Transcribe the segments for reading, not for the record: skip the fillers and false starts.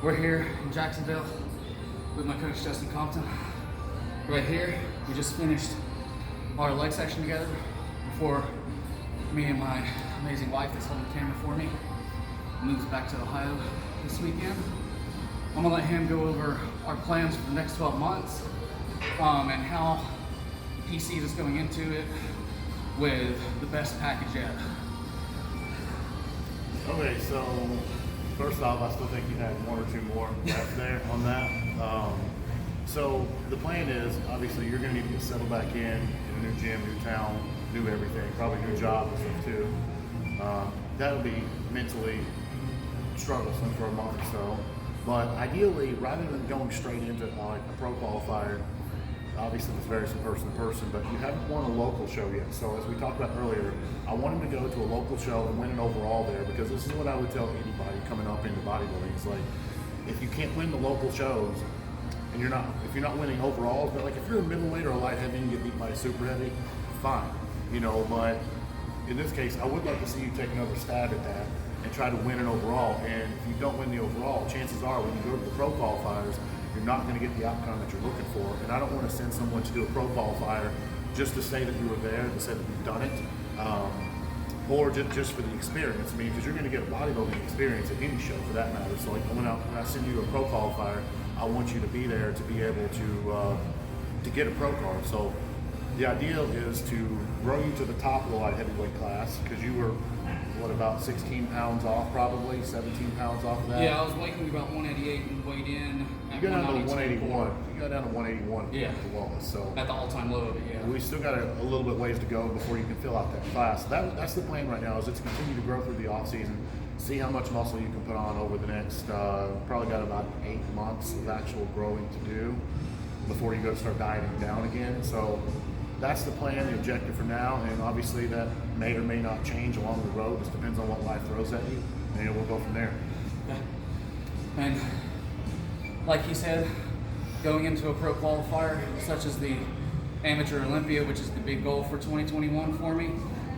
We're here in Jacksonville with my coach Justin Compton. Right here, we just finished our leg section together before me and my amazing wife that's holding the camera for me moves back to Ohio this weekend. I'm gonna let him go over our plans for the next 12 months and how he sees us going into it with the best package yet. Okay, so first off, I still think you had one or two more left there on that. So the plan is, obviously, you're going to need to get settled back in a new gym, new town, new everything, probably new job and stuff too. That'll be mentally strugglesome for a month or so. But ideally, rather than going straight into like a pro qualifier, obviously this varies from person to person, but you haven't won a local show yet. So as we talked about earlier, I want him to go to a local show and win an overall there, because this is what I would tell anybody coming up into bodybuilding. It's like, if you can't win the local shows, and if you're not winning overalls, but like if you're a middleweight or a light heavy and you get beat by a super heavy, fine, but in this case, I would like to see you take another stab at that and try to win an overall. And if you don't win the overall, chances are when you go to the pro qualifiers, you're not going to get the outcome that you're looking for. And I don't want to send someone to do a pro qualifier just to say that you were there, to say that you've done it, or just for the experience. I mean, because you're going to get a bodybuilding experience at any show for that matter. So like when I send you to a pro qualifier, I want you to be there to be able to get a pro card. So the ideal is to grow you to the top of the light heavyweight class, because you were, about 16 pounds off, probably 17 pounds off of that. Yeah, I was weighing about 188 and weighed in at you got down to 181. 181. You got down to 181 Yeah. at the lowest. So At the all-time low of it, yeah. we still got a little bit ways to go before you can fill out that class. That's the plan right now, is it's continue to grow through the off season, see how much muscle you can put on over the next, probably got about 8 months of actual growing to do before you go to start dieting down again. So that's the plan, the objective for now, and obviously that may or may not change along the road. Just depends on what life throws at you, and we'll go from there. Okay. And like he said, going into a pro qualifier such as the Amateur Olympia, which is the big goal for 2021 for me,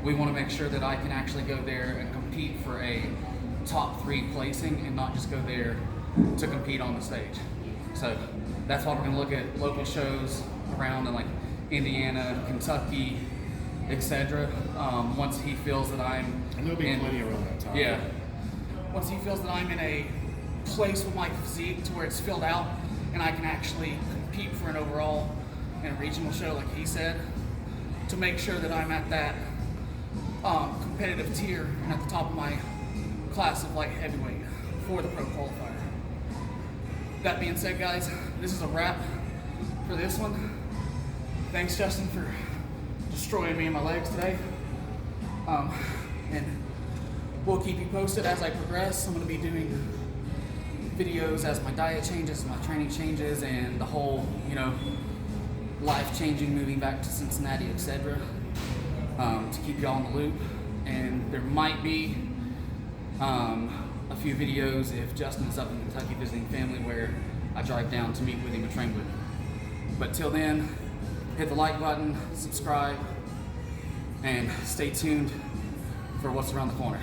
we want to make sure that I can actually go there and compete for a top 3 placing and not just go there to compete on the stage. So that's why we're going to look at local shows around in like Indiana, Kentucky, etc. Once he feels that I'm And there'll be plenty around that time. Yeah. Once he feels that I'm in a place with my physique to where it's filled out and I can actually compete for an overall in a regional show, like he said, to make sure that I'm at that competitive tier and at the top of my class of light heavyweight for the pro qualifier. That being said, guys, this is a wrap for this one. Thanks, Justin, for destroying me and my legs today. And we'll keep you posted as I progress. I'm going to be doing videos as my diet changes, my training changes, and the whole, life-changing, moving back to Cincinnati, etc. To keep you all in the loop. And there might be a few videos if Justin is up in Kentucky visiting family where I drive down to meet with him and train with him. But till then, hit the like button, subscribe, and stay tuned for what's around the corner.